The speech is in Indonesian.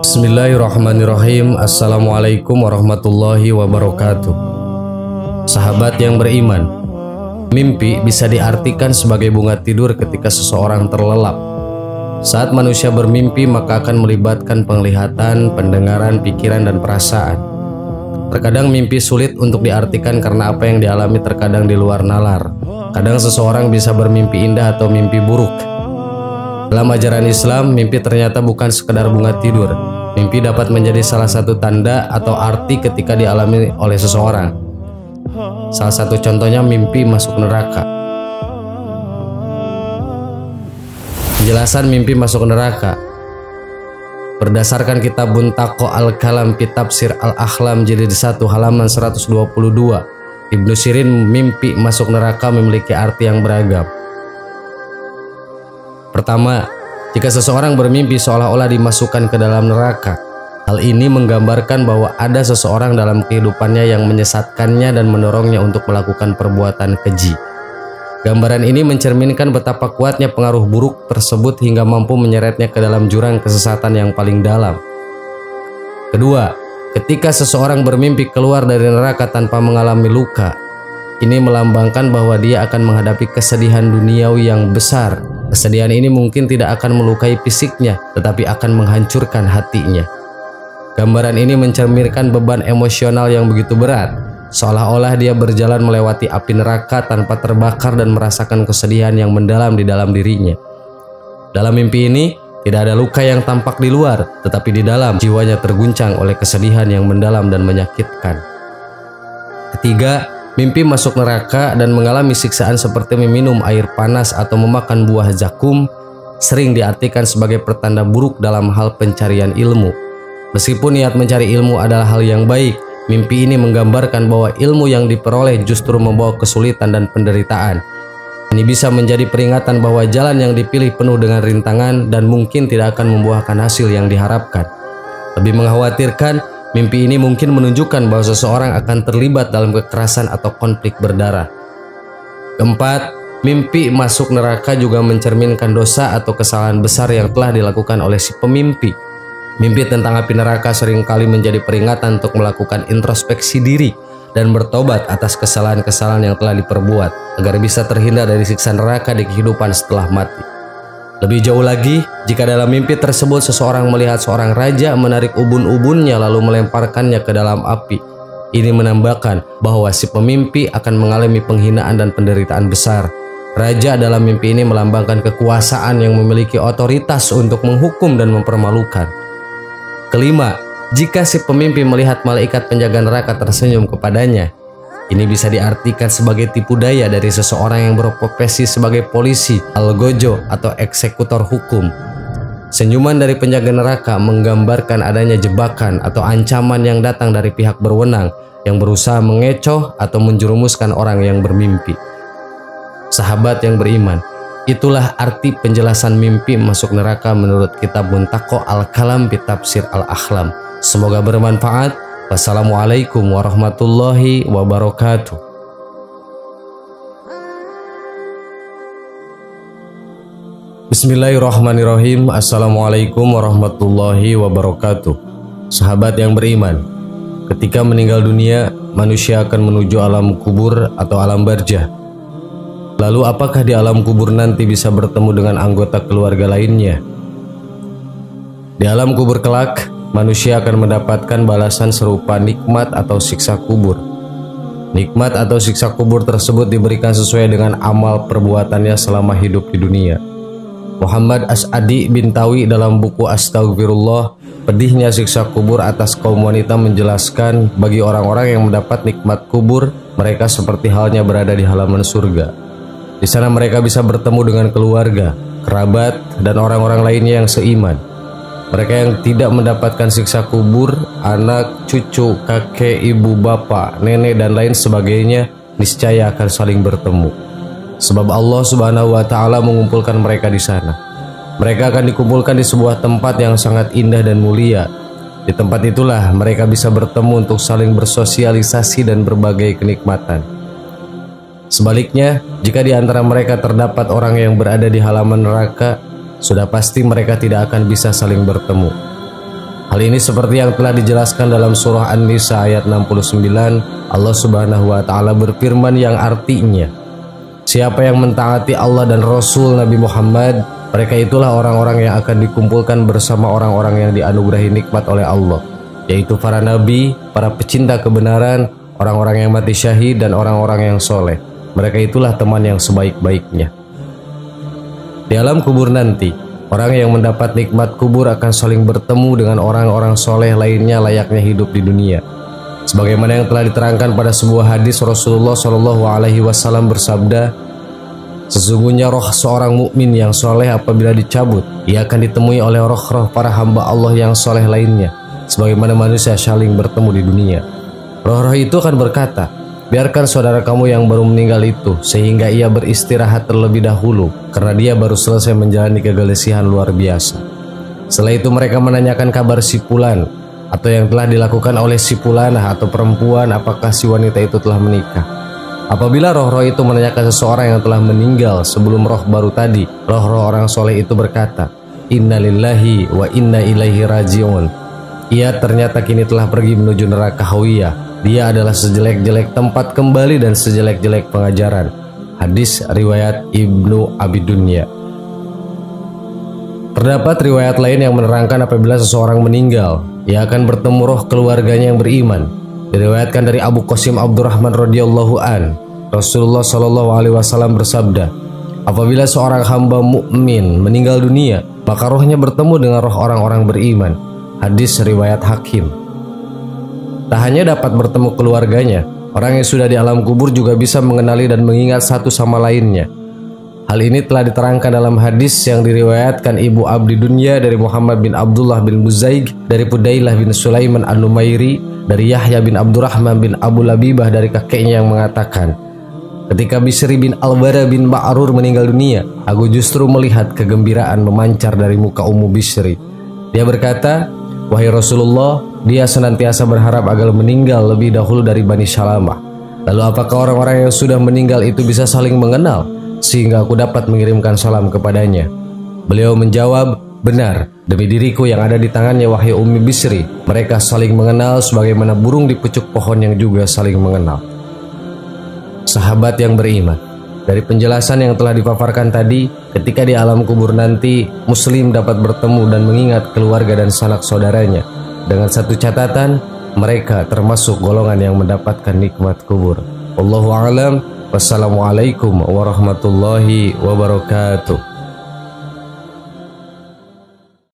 Bismillahirrahmanirrahim. Assalamualaikum warahmatullahi wabarakatuh. Sahabat yang beriman, mimpi bisa diartikan sebagai bunga tidur ketika seseorang terlelap. Saat manusia bermimpi, maka akan melibatkan penglihatan, pendengaran, pikiran, dan perasaan. Terkadang mimpi sulit untuk diartikan karena apa yang dialami terkadang di luar nalar. Kadang seseorang bisa bermimpi indah atau mimpi buruk. Dalam ajaran Islam, mimpi ternyata bukan sekedar bunga tidur. Mimpi dapat menjadi salah satu tanda atau arti ketika dialami oleh seseorang. Salah satu contohnya mimpi masuk neraka. Penjelasan mimpi masuk neraka berdasarkan kitab Buntaqo Al-Kalam fi Tafsir Al-Ahlam jilid 1 halaman 122. Ibnu Sirin, mimpi masuk neraka memiliki arti yang beragam. Pertama, jika seseorang bermimpi seolah-olah dimasukkan ke dalam neraka, hal ini menggambarkan bahwa ada seseorang dalam kehidupannya yang menyesatkannya dan mendorongnya untuk melakukan perbuatan keji. Gambaran ini mencerminkan betapa kuatnya pengaruh buruk tersebut hingga mampu menyeretnya ke dalam jurang kesesatan yang paling dalam. Kedua, ketika seseorang bermimpi keluar dari neraka tanpa mengalami luka, ini melambangkan bahwa dia akan menghadapi kesedihan duniawi yang besar. Kesedihan ini mungkin tidak akan melukai fisiknya, tetapi akan menghancurkan hatinya. Gambaran ini mencerminkan beban emosional yang begitu berat, seolah-olah dia berjalan melewati api neraka tanpa terbakar dan merasakan kesedihan yang mendalam di dalam dirinya. Dalam mimpi ini, tidak ada luka yang tampak di luar, tetapi di dalam jiwanya terguncang oleh kesedihan yang mendalam dan menyakitkan. Ketiga, mimpi masuk neraka dan mengalami siksaan seperti meminum air panas atau memakan buah zakum sering diartikan sebagai pertanda buruk dalam hal pencarian ilmu. Meskipun niat mencari ilmu adalah hal yang baik, mimpi ini menggambarkan bahwa ilmu yang diperoleh justru membawa kesulitan dan penderitaan. Ini bisa menjadi peringatan bahwa jalan yang dipilih penuh dengan rintangan dan mungkin tidak akan membuahkan hasil yang diharapkan. Lebih mengkhawatirkan, mimpi ini mungkin menunjukkan bahwa seseorang akan terlibat dalam kekerasan atau konflik berdarah. Keempat, mimpi masuk neraka juga mencerminkan dosa atau kesalahan besar yang telah dilakukan oleh si pemimpi. Mimpi tentang api neraka seringkali menjadi peringatan untuk melakukan introspeksi diri dan bertobat atas kesalahan-kesalahan yang telah diperbuat, agar bisa terhindar dari siksa neraka di kehidupan setelah mati. Lebih jauh lagi, jika dalam mimpi tersebut seseorang melihat seorang raja menarik ubun-ubunnya lalu melemparkannya ke dalam api, ini menambahkan bahwa si pemimpi akan mengalami penghinaan dan penderitaan besar. Raja dalam mimpi ini melambangkan kekuasaan yang memiliki otoritas untuk menghukum dan mempermalukan. Kelima, jika si pemimpi melihat malaikat penjaga neraka tersenyum kepadanya, ini bisa diartikan sebagai tipu daya dari seseorang yang berprofesi sebagai polisi, algojo, atau eksekutor hukum. Senyuman dari penjaga neraka menggambarkan adanya jebakan atau ancaman yang datang dari pihak berwenang yang berusaha mengecoh atau menjerumuskan orang yang bermimpi. Sahabat yang beriman, itulah arti penjelasan mimpi masuk neraka menurut kitab Buntaqo Al-Kalam fi Tafsir Al-Ahlam. Semoga bermanfaat. Wassalamualaikum warahmatullahi wabarakatuh. Bismillahirrahmanirrahim. Assalamualaikum warahmatullahi wabarakatuh. Sahabat yang beriman, ketika meninggal dunia, manusia akan menuju alam kubur atau alam barzah. Lalu apakah di alam kubur nanti bisa bertemu dengan anggota keluarga lainnya? Di alam kubur kelak, manusia akan mendapatkan balasan serupa nikmat atau siksa kubur. Nikmat atau siksa kubur tersebut diberikan sesuai dengan amal perbuatannya selama hidup di dunia. Muhammad As'adi Bintawi dalam buku Astaghfirullah, pedihnya siksa kubur atas kaum wanita, menjelaskan bagi orang-orang yang mendapat nikmat kubur, mereka seperti halnya berada di halaman surga. Di sana mereka bisa bertemu dengan keluarga, kerabat, dan orang-orang lainnya yang seiman. Mereka yang tidak mendapatkan siksa kubur, anak, cucu, kakek, ibu, bapak, nenek, dan lain sebagainya, niscaya akan saling bertemu. Sebab Allah Subhanahu wa Ta'ala mengumpulkan mereka di sana. Mereka akan dikumpulkan di sebuah tempat yang sangat indah dan mulia. Di tempat itulah mereka bisa bertemu untuk saling bersosialisasi dan berbagai kenikmatan. Sebaliknya, jika di antara mereka terdapat orang yang berada di halaman neraka, sudah pasti mereka tidak akan bisa saling bertemu. Hal ini seperti yang telah dijelaskan dalam surah An-Nisa ayat 69. Allah Subhanahu wa taala berfirman yang artinya, siapa yang mentaati Allah dan Rasul Nabi Muhammad, mereka itulah orang-orang yang akan dikumpulkan bersama orang-orang yang dianugerahi nikmat oleh Allah, yaitu para nabi, para pecinta kebenaran, orang-orang yang mati syahid, dan orang-orang yang soleh. Mereka itulah teman yang sebaik-baiknya. Di alam kubur nanti, orang yang mendapat nikmat kubur akan saling bertemu dengan orang-orang soleh lainnya layaknya hidup di dunia. Sebagaimana yang telah diterangkan pada sebuah hadis, Rasulullah Shallallahu Alaihi Wasallam bersabda, sesungguhnya roh seorang mukmin yang soleh apabila dicabut, ia akan ditemui oleh roh-roh para hamba Allah yang soleh lainnya, sebagaimana manusia saling bertemu di dunia. Roh-roh itu akan berkata, biarkan saudara kamu yang baru meninggal itu, sehingga ia beristirahat terlebih dahulu, karena dia baru selesai menjalani kegelesihan luar biasa. Setelah itu mereka menanyakan kabar si fulan, atau yang telah dilakukan oleh si fulanah atau perempuan, apakah si wanita itu telah menikah. Apabila roh-roh itu menanyakan seseorang yang telah meninggal sebelum roh baru tadi, roh-roh orang soleh itu berkata, inna lillahi wa inna ilaihi raji'un. Ia ternyata kini telah pergi menuju neraka Hawiyah. Dia adalah sejelek-jelek tempat kembali dan sejelek-jelek pengajaran. Hadis riwayat Ibnu Abi Dunya. Terdapat riwayat lain yang menerangkan apabila seseorang meninggal, ia akan bertemu roh keluarganya yang beriman. Diriwayatkan dari Abu Qasim Abdurrahman radhiyallahu an, Rasulullah Shallallahu Alaihi Wasallam bersabda, apabila seorang hamba mukmin meninggal dunia, maka rohnya bertemu dengan roh orang-orang beriman. Hadis riwayat Hakim. Tak hanya dapat bertemu keluarganya, orang yang sudah di alam kubur juga bisa mengenali dan mengingat satu sama lainnya. Hal ini telah diterangkan dalam hadis yang diriwayatkan Ibu Abdi Dunya dari Muhammad bin Abdullah bin Muzaig, dari Pudailah bin Sulaiman An-Numairi, dari Yahya bin Abdurrahman bin Abu Labibah dari kakeknya yang mengatakan, ketika Bisri bin Al-Bara bin Ma'rur meninggal dunia, aku justru melihat kegembiraan memancar dari muka Ummu Bisri. Dia berkata, wahai Rasulullah, dia senantiasa berharap agar meninggal lebih dahulu dari Bani Salamah. Lalu apakah orang-orang yang sudah meninggal itu bisa saling mengenal, sehingga aku dapat mengirimkan salam kepadanya? Beliau menjawab, benar, demi diriku yang ada di tangannya wahai Ummi Bisri, mereka saling mengenal sebagaimana burung di pucuk pohon yang juga saling mengenal. Sahabat yang beriman, dari penjelasan yang telah dipaparkan tadi, ketika di alam kubur nanti, muslim dapat bertemu dan mengingat keluarga dan sanak saudaranya. Dengan satu catatan, mereka termasuk golongan yang mendapatkan nikmat kubur. Wallahu a'lam. Wassalamualaikum warahmatullahi wabarakatuh.